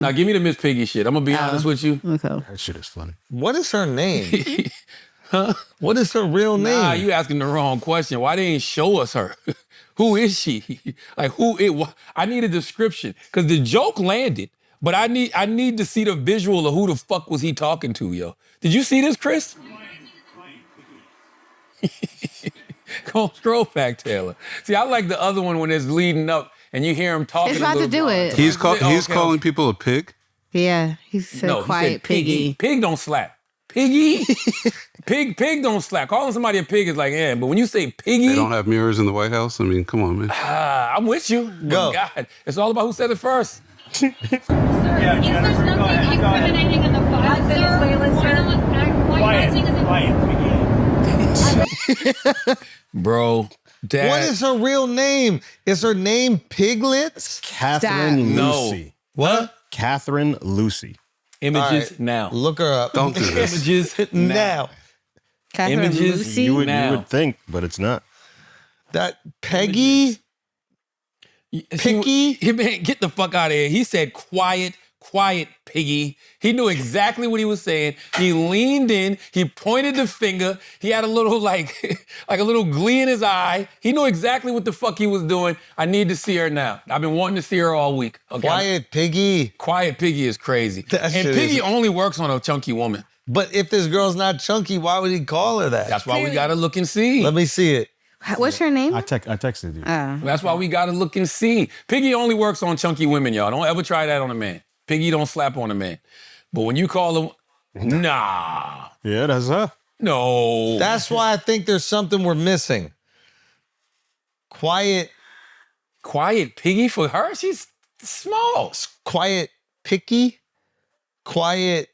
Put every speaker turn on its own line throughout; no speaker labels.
Now give me the Miss Piggy shit. I'm gonna be honest with you.
Okay.
That shit is funny.
What is her name? Huh? What is her real name?
Nah, you asking the wrong question. Why they ain't show us her? Who is she? Like I need a description because the joke landed, but I need to see the visual of who the fuck was he talking to, yo. Did you see this, Chris? Come on, scroll back, Taylor. See, I like the other one when it's leading up and you hear him talking.
It's about to do it.
He's calling people a pig?
Yeah, he said quiet
he said
Piggy.
Pig don't slap. Piggy? Pig don't slap. Calling somebody a pig is like, yeah, but when you say Piggy.
They don't have mirrors in the White House? I mean, come on, man.
I'm with you.
Go.
God, it's all about who said it first.
Sir, is there something incriminating in the file, sir? Why acting as a...
Bro, Dad.
What is her real name? Is her name Piglets?
Catherine Lucy.
What?
Catherine Lucy.
Images
right.
now.
Look her up.
Don't do this.
Images
now.
Catherine
Images
Lucy?
You
now.
would think, but it's not.
That Peggy? Picky?
Man, get the fuck out of here. He said quiet Piggy. He knew exactly what he was saying. He leaned in, he pointed the finger, he had a little like a little glee in his eye. He knew exactly what the fuck he was doing. I need to see her now. I've been wanting to see her all week. Okay?
Quiet Piggy.
Quiet Piggy is crazy.
That
And
shit
Piggy
is-
only works on a chunky woman.
But if this girl's not chunky, why would he call her that?
That's why we gotta look and see.
Let me see it.
What's her name?
I texted you.
That's why we gotta look and see. Piggy only works on chunky women, y'all. Don't ever try that on a man. Piggy don't slap on a man. But when you call him, nah.
Yeah, that's her.
No.
That's why I think there's something we're missing. Quiet
Piggy for her? She's small.
Quiet Picky? Quiet.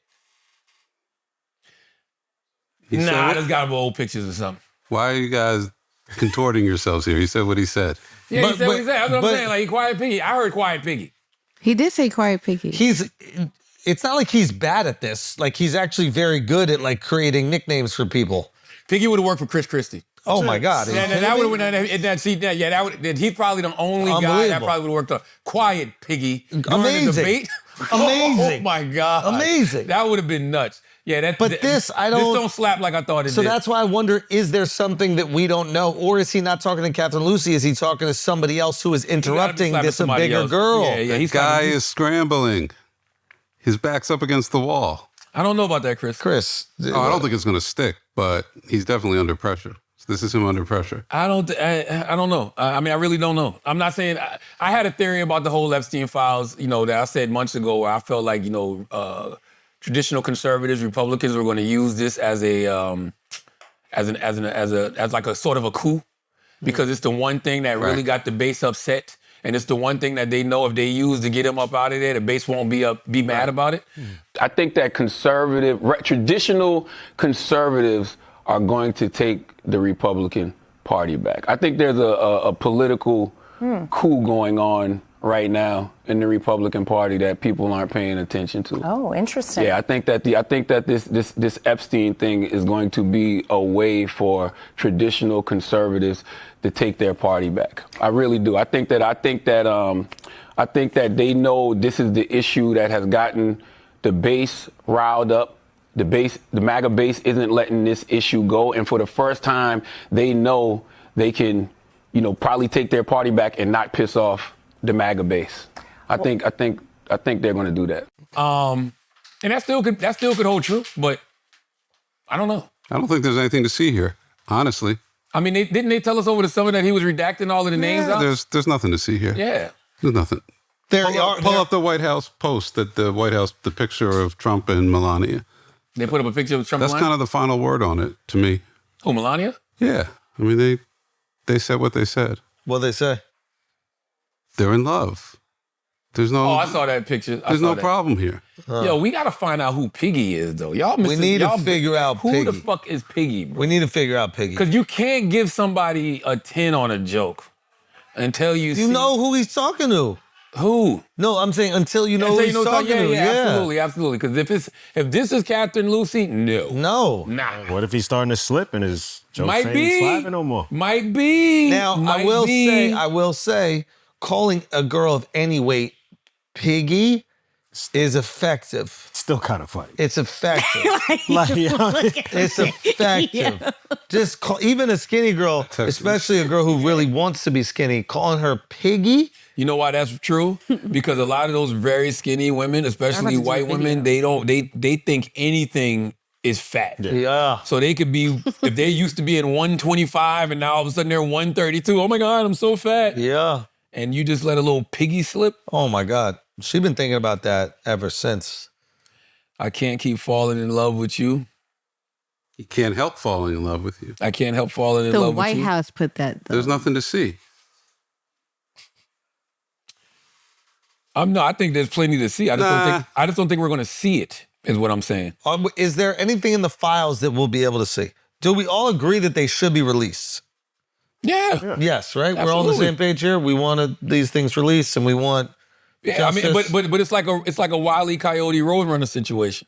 Nah, there's gotta be old pictures or something.
Why are you guys contorting yourselves here? He said what he said.
Yeah, he said what he said. That's what I'm saying. Like, Quiet Piggy. I heard Quiet Piggy.
He did say quiet Piggy.
It's not like he's bad at this. Like, he's actually very good at, like, creating nicknames for people.
Piggy would have worked for Chris Christie.
Oh, my God.
That would have he's probably the only guy that probably would have worked on. Quiet Piggy. During the debate.
Amazing.
Oh, my God.
Amazing.
That would have been nuts. Yeah,
this
don't slap like I thought it did.
So that's why I wonder, is there something that we don't know? Or is he not talking to Catherine Lucy? Is he talking to somebody else who is interrupting this a bigger girl?
Yeah,
The guy is scrambling. His back's up against the wall.
I don't know about that, Chris.
I don't think it's going to stick, but he's definitely under pressure. This is him under pressure.
I don't know. I mean, I really don't know. I'm not saying I had a theory about the whole Epstein Files, that I said months ago, where I felt like, traditional conservatives, Republicans were going to use this as like a sort of a coup, because it's the one thing that really got the base upset, and it's the one thing that they know if they use to get him up out of there, the base won't be mad about it. I think that traditional conservatives are going to take the Republican Party back. I think there's a political coup going on right now in the Republican Party that people aren't paying attention to.
Oh, interesting.
Yeah, I think that this Epstein thing is going to be a way for traditional conservatives to take their party back. I really do. I think that they know this is the issue that has gotten the base riled up. The MAGA base isn't letting this issue go, and for the first time, they know they can, probably take their party back and not piss off the MAGA base. I think they're going to do that. And that still could hold true, but I don't know.
I don't think there's anything to see here, honestly.
I mean, didn't they tell us over the summer that he was redacting all of the names out?
There's nothing to see here.
Yeah.
There's nothing. Pull up the White House post, the picture of Trump and Melania.
They put up a picture of Trump.
That's kind of the final word on it to me.
Oh, Melania?
Yeah. I mean, they said what they said.
What'd they say?
They're in love. There's no.
Oh, I saw that picture.
There's no problem here.
Yo, we got to find out who Piggy is, though.
We need to figure out
who
Piggy.
the fuck is Piggy, bro?
We need to figure out Piggy.
Because you can't give somebody a 10 on a joke until you see.
You know who he's talking to.
Who?
No, I'm saying until you know who he's talking to.
Yeah, absolutely. Because if this is Catherine Lucy, no. Nah.
What if he's starting to slip and his jokes
Might
ain't
be.
slapping no more?
Might be.
Now, I will say, calling a girl of any weight Piggy is effective.
Still kind of funny.
It's effective.
It's
effective. Just even a skinny girl, especially a girl who really wants to be skinny, calling her Piggy.
You know why that's true? Because a lot of those very skinny women, especially white women, they think anything is fat.
Yeah.
So they could be, if they used to be in 125 and now all of a sudden they're 132, oh my God, I'm so fat.
Yeah.
And you just let a little piggy slip?
Oh my God. She's been thinking about that ever since.
I can't keep falling in love with you.
He can't help falling in love with you.
I can't help falling in love with you.
The White House put that, though.
There's nothing to see.
I think there's plenty to see. I just don't think we're going to see it, is what I'm saying.
Is there anything in the files that we'll be able to see? Do we all agree that they should be released?
Yeah.
Yes, right?
Absolutely.
We're all on the same page here. We wanted these things released and we want justice.
I mean, but it's like a Wile E. Coyote Roadrunner situation.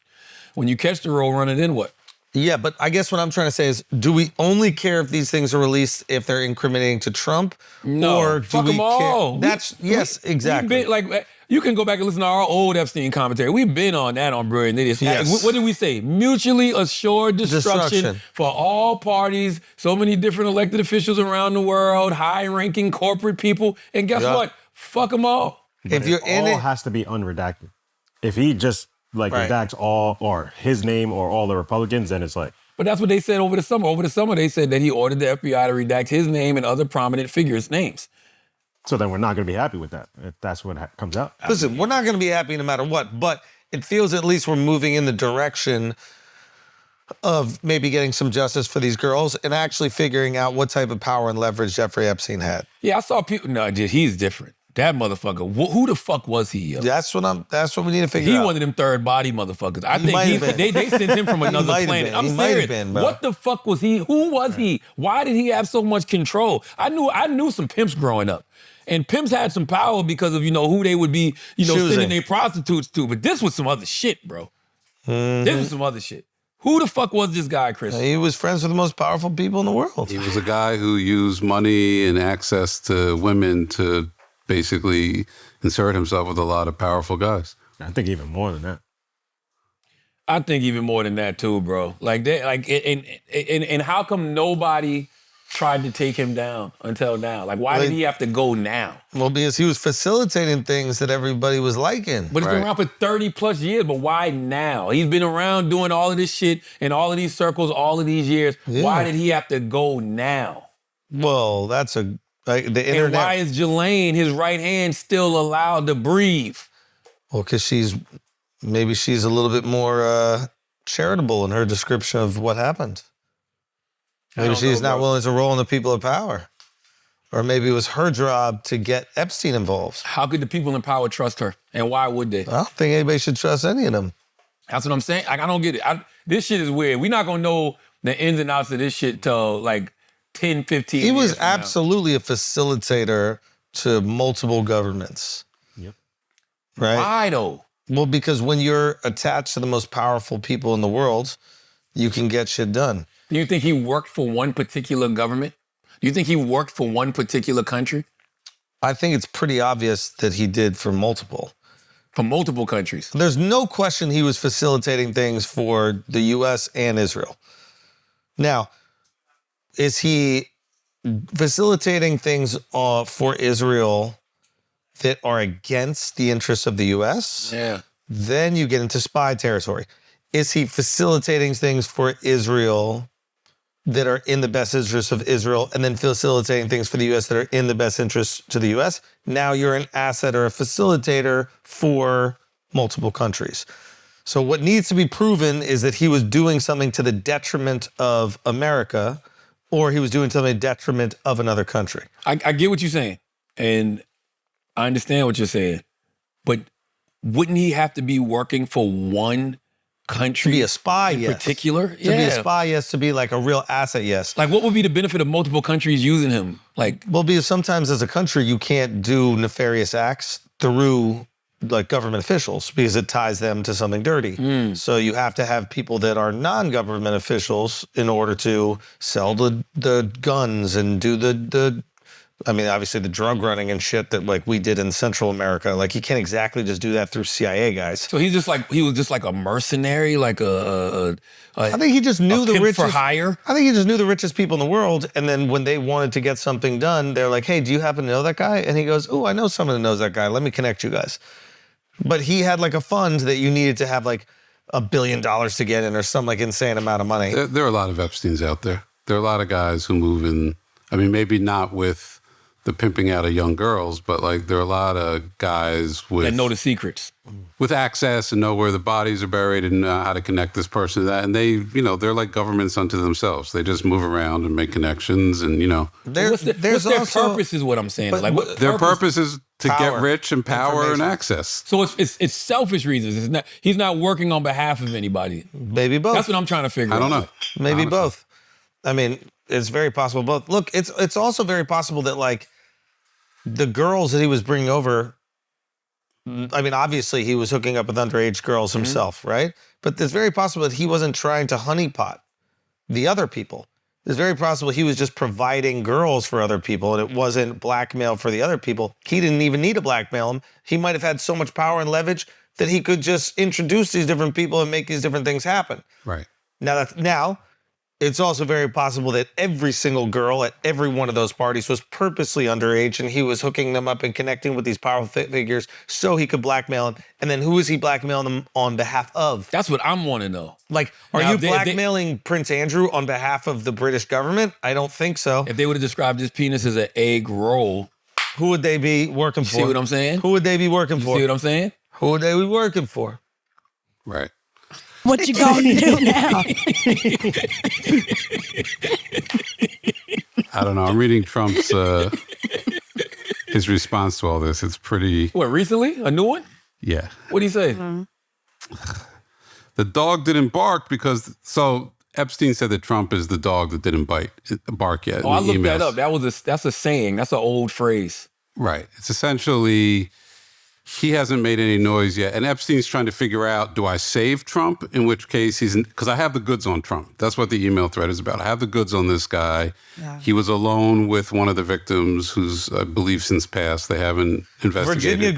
When you catch the Roadrunner, then what?
Yeah, but I guess what I'm trying to say is, do we only care if these things are released if they're incriminating to Trump?
No,
or do
fuck
we
them all.
Care? Yes, exactly.
You can go back and listen to our old Epstein commentary. We've been on that on Brilliant Idiots.
Yes.
What did we say? Mutually assured destruction for all parties, so many different elected officials around the world, high-ranking corporate people. And guess what? Fuck them all.
But
if you're in it,
has to be unredacted. If he just redacts all or his name or all the Republicans, then it's like.
But that's what they said over the summer. Over the summer, they said that he ordered the FBI to redact his name and other prominent figures' names.
So then we're not going to be happy with that if that's what comes out.
Listen, we're not going to be happy no matter what, but it feels at least we're moving in the direction of maybe getting some justice for these girls and actually figuring out what type of power and leverage Jeffrey Epstein had.
Yeah, I saw people. No, he's different. That motherfucker. Who the fuck was he? Yo?
That's what we need to figure out.
He one of them third body motherfuckers. I think they sent him from another planet. I'm serious. What the fuck was he? Who was he? Why did he have so much control? I knew some pimps growing up. And pimps had some power because of, who they would be, sending their prostitutes to. But this was some other shit, bro. Mm-hmm. This was some other shit. Who the fuck was this guy, Chris?
He was friends with the most powerful people in the world.
He was a guy who used money and access to women to basically insert himself with a lot of powerful guys.
I think even more than that.
I think even more than that too, bro. And how come nobody tried to take him down until now? Why did he have to go now?
Well, because he was facilitating things that everybody was liking.
But it's been around for 30 plus years, but why now? He's been around doing all of this shit in all of these circles all of these years. Yeah. Why did he have to go now?
Well, that's the internet.
And why is Jelaine, his right hand, still allowed to breathe?
Well, because maybe she's a little bit more charitable in her description of what happened. Maybe she's not willing to roll in the people of power. Or maybe it was her job to get Epstein involved.
How could the people in power trust her? And why would they?
I don't think anybody should trust any of them.
That's what I'm saying. I don't get it. This shit is weird. We're not going to know the ins and outs of this shit till 10, 15 years.
He was absolutely a facilitator to multiple governments.
Yep.
Right?
Why though?
Well, because when you're attached to the most powerful people in the world, you can get shit done.
Do you think he worked for one particular government? Do you think he worked for one particular country?
I think it's pretty obvious that he did for multiple.
For multiple countries.
There's no question he was facilitating things for the U.S. and Israel. Now, is he facilitating things for Israel that are against the interests of the U.S.?
Yeah.
Then you get into spy territory. Is he facilitating things for Israel that are in the best interest of Israel and then facilitating things for the U.S. that are in the best interest to the U.S.? Now you're an asset or a facilitator for multiple countries. So what needs to be proven is that he was doing something to the detriment of America or he was doing something to the detriment of another country.
I get what you're saying. And I understand what you're saying. But wouldn't he have to be working for one country?
To be a spy,
in
yes.
particular?
To be a spy, yes. To be like a real asset, yes.
What would be the benefit of multiple countries using him?
Well, because sometimes as a country, you can't do nefarious acts through government officials because it ties them to something dirty. So you have to have people that are non-government officials in order to sell the guns and do the I mean, obviously the drug running and shit that like we did in Central America, like you can't exactly just do that through CIA guys.
So he was just like a mercenary, like
I think he just knew the
pimp
richest
for hire.
I think he just knew the richest people in the world, and then when they wanted to get something done, they're like, "Hey, do you happen to know that guy?" And he goes, "Oh, I know someone who knows that guy. Let me connect you guys." But he had like a fund that you needed to have like $1 billion to get in, or some like insane amount of money.
There are a lot of Epsteins out there. There are a lot of guys who move in. I mean, maybe not with the pimping out of young girls, but like there are a lot of guys with
That know the secrets.
with access and know where the bodies are buried and know how to connect this person to that. And they, they're like governments unto themselves. They just move around and make connections and,
What's their purpose is what I'm saying.
But
Like what
Their purpose is to
Power.
get rich and power and
Information.
access.
So it's selfish reasons. It's not. He's not working on behalf of anybody.
Maybe both.
That's what I'm trying to figure out.
I don't know.
Maybe
Honestly.
both. I mean, it's very possible both. Look, it's also very possible that like the girls that he was bringing over, I mean, obviously he was hooking up with underage girls himself, right? But it's very possible that he wasn't trying to honeypot the other people. It's very possible he was just providing girls for other people and it wasn't blackmail for the other people. He didn't even need to blackmail them. He might have had so much power and leverage that he could just introduce these different people and make these different things happen.
Right.
Now, it's also very possible that every single girl at every one of those parties was purposely underage and he was hooking them up and connecting with these powerful figures so he could blackmail them. And then who is he blackmailing them on behalf of?
That's what I'm want to know.
Like, are
Now,
you
they-
blackmailing Prince Andrew on behalf of the British government? I don't think so.
If they would have described this penis as an egg roll,
Who would they be working for?
see what I'm saying?
Who would they be working
See
for?
what I'm saying?
Who would they be working for?
Right.
What you gonna do now?
I don't know. I'm reading Trump's his response to all this. It's pretty,
What, recently? A new one?
yeah.
What'd he say?
The dog didn't bark so Epstein said that Trump is the dog that didn't bark yet.
Oh, I
in the
looked that
emails.
up. That's a saying. That's an old phrase.
Right. It's essentially, he hasn't made any noise yet. And Epstein's trying to figure out, do I save Trump? In which case because I have the goods on Trump. That's what the email thread is about. I have the goods on this guy. Yeah. He was alone with one of the victims who's, I believe, since passed. They haven't investigated.
Virginia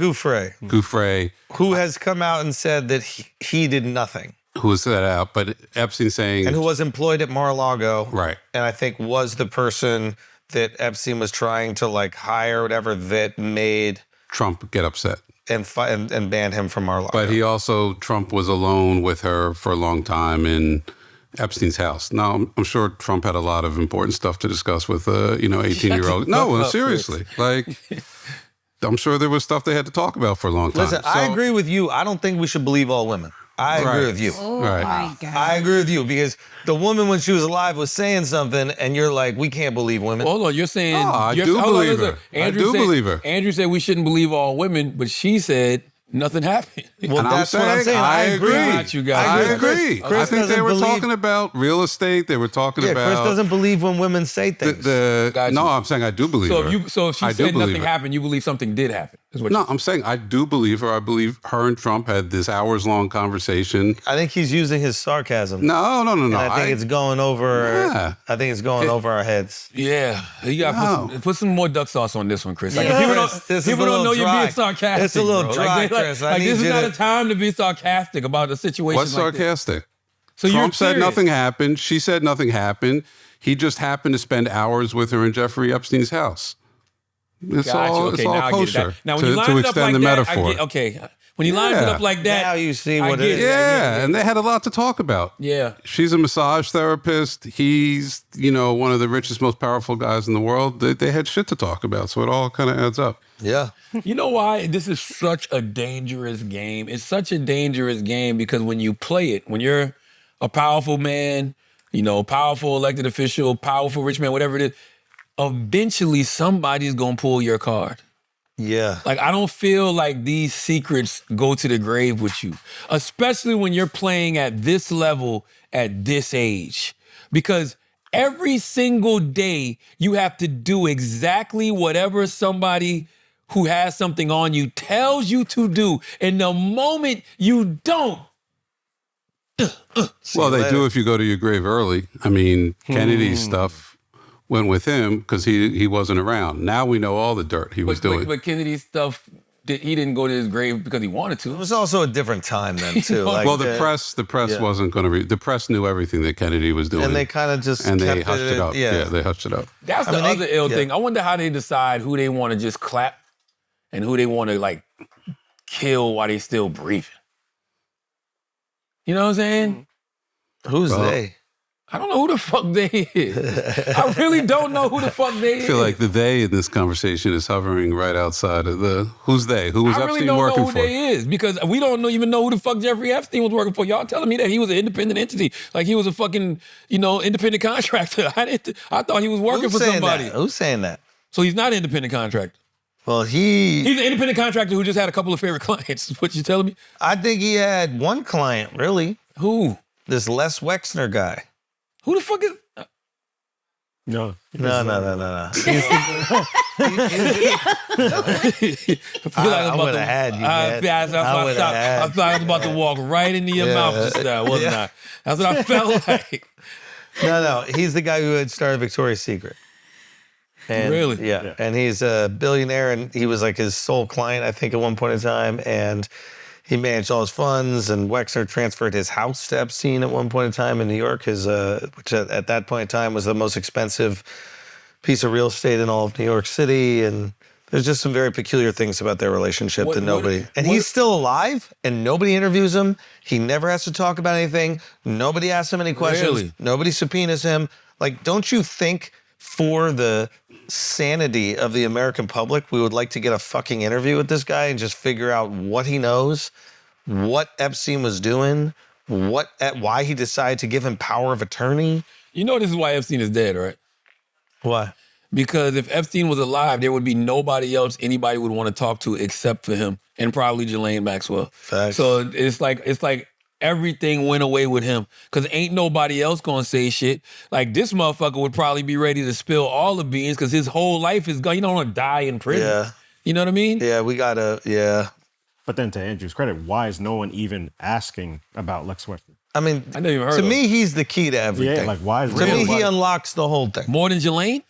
Giuffre.
who has come out and said that he did nothing.
Who was set out, but Epstein saying...
And who was employed at Mar-a-Lago.
Right.
And I think was the person that Epstein was trying to like hire or whatever that made...
Trump get upset.
And ban him from Mar-a-Lago.
But Trump was alone with her for a long time in Epstein's house. Now, I'm sure Trump had a lot of important stuff to discuss with a 18-year-old. No, seriously. Like, I'm sure there was stuff they had to talk about for a long time.
Listen, I agree with you. I don't think we should believe all women. I agree with you.
Oh
Right.
my God.
I agree with you because the woman when she was alive was saying something and you're like, we can't believe women.
Hold on, you're saying...
I
you're-
do
hold on,
believe
listen.
her. I do believe her.
Andrew said we shouldn't believe all women, but she said nothing happened.
Well,
And
that's what I'm saying.
I agree.
Got you guys.
I
I
agree.
Chris
I think they
doesn't
were
believe-
talking about real estate. They were talking
Yeah,
about...
Chris doesn't believe when women say things.
Got
No,
you.
I'm saying I do believe her.
So if she
I do
said
believe
nothing
her.
happened, you believe something did happen. Is what
No,
you-
I'm saying I do believe her. I believe her and Trump had this hours-long conversation.
I think he's using his sarcasm.
No.
And I think it's going over.
Yeah.
I think it's going over our heads.
Yeah, you got to put some more duck sauce on this one, Chris. Like,
Yeah,
if people
Chris,
don't,
this is
people
a
don't know
little
you're
dry.
being sarcastic.
It's a little
bro.
dry,
like,
Chris. I
Like,
need
this is
you
not
to-
a time to be sarcastic about a situation
What's
like this.
sarcastic?
So
Trump
you're
said
serious.
nothing happened. She said nothing happened. He just happened to spend hours with her in Jeffrey Epstein's house. It's
Got you.
all,
Okay,
it's all
now I get
kosher
that. Now, when
to,
you line
to
it up
extend
like
the
that,
metaphor.
I get, okay. When he lines it
Yeah.
up like that,
Now you see
I
what
get
it is.
Yeah, and they had a lot to talk about.
Yeah.
She's a massage therapist. He's, one of the richest, most powerful guys in the world. They had shit to talk about, so it all kind of adds up.
Yeah.
You know why? This is such a dangerous game. It's such a dangerous game because when you play it, when you're a powerful man, powerful elected official, powerful rich man, whatever it is, eventually somebody's going to pull your card.
Yeah.
Like, I don't feel like these secrets go to the grave with you, especially when you're playing at this level at this age. Because every single day you have to do exactly whatever somebody who has something on you tells you to do. And the moment you don't,
Well, they do if you go to your grave early. I mean, Kennedy's stuff went with him because he wasn't around. Now we know all the dirt he was doing.
But Kennedy's stuff, he didn't go to his grave because he wanted to.
It was also a different time then too. Like,
well, the press wasn't going to. The press knew everything that Kennedy was doing,
and they kind of just
they hushed it up. Yeah, they hushed it up.
That's the other ill thing. I wonder how they decide who they want to just clap and who they want to like kill while they still breathing. You know what I'm saying?
Who's they?
I don't know who the fuck they is. I really don't know who the fuck they is.
I feel like the they in this conversation is hovering right outside of the who's they? Who was Epstein working for?
I really don't know who they is because we don't even know who the fuck Jeffrey Epstein was working for. Y'all telling me that he was an independent entity, like he was a fucking, independent contractor. I thought he was working for somebody.
Who's saying that?
So he's not an independent contractor.
Well, he's
an independent contractor who just had a couple of favorite clients. Is what you telling me?
I think he had one client, really.
Who?
This Les Wexner guy.
Who the fuck is?
No.
No.
I would have
had you,
man. I thought I was about to walk right into your mouth just now, wasn't I? That's what I felt like.
No. He's the guy who had started Victoria's Secret. And,
really?
Yeah. And he's a billionaire, and he was like his sole client, I think, at one point in time. And he managed all his funds, and Wexner transferred his house to Epstein at one point in time in New York, which at that point in time was the most expensive piece of real estate in all of New York City. And there's just some very peculiar things about their relationship he's still alive, and nobody interviews him. He never has to talk about anything. Nobody asks him any questions.
Really?
Nobody subpoenas him. Like, don't you think for the sanity of the American public, we would like to get a fucking interview with this guy and just figure out what he knows, what Epstein was doing, why he decided to give him power of attorney?
You know this is why Epstein is dead, right?
Why?
Because if Epstein was alive, there would be nobody else anybody would want to talk to except for him, and probably Ghislaine Maxwell.
Facts.
So it's like everything went away with him because ain't nobody else gonna say shit. Like this motherfucker would probably be ready to spill all the beans because his whole life is gone. You don't want to die in prison.
Yeah.
You know what I mean?
Yeah,
But then to Andrew's credit, why is no one even asking about Lex Wexner?
I mean,
I never even heard
to
of
me, he's the key to everything.
Yeah, like why is
To me, he unlocks the whole thing.
More than Ghislaine?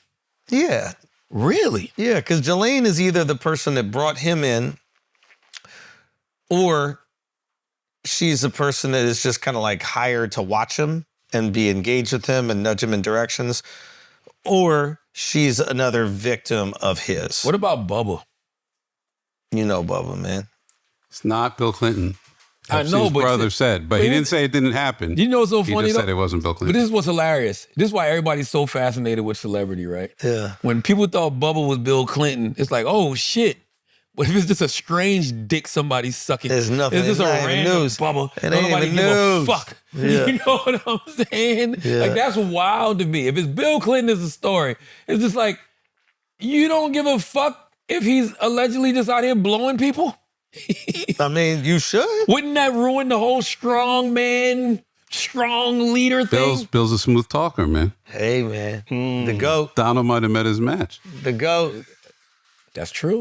Yeah.
Really?
Yeah, because Ghislaine is either the person that brought him in, or she's the person that is just kind of like hired to watch him and be engaged with him and nudge him in directions, or she's another victim of his.
What about Bubba?
You know Bubba, man.
It's not Bill Clinton.
I know,
His
but
brother said, but he didn't say it didn't happen.
You know what's so
He
funny
just
though?
said it wasn't Bill
But
Clinton.
this is what's hilarious. This is why everybody's so fascinated with celebrity, right?
Yeah.
When people thought Bubba was Bill Clinton, it's like, oh shit. But if it's just a strange dick somebody's sucking,
There's nothing.
It's just
It's
a
not even
random
news.
Bubba.
It ain't
Nobody
even
give
news.
a fuck.
Yeah.
You know what I'm saying?
Yeah.
Like that's wild to me. If it's Bill Clinton is the story, it's just like, you don't give a fuck if he's allegedly just out here blowing people?
I mean, you should.
Wouldn't that ruin the whole strong man, strong leader thing?
Bill's a smooth talker, man.
Hey, man. The GOAT.
Donald might have met his match.
The GOAT.
That's true.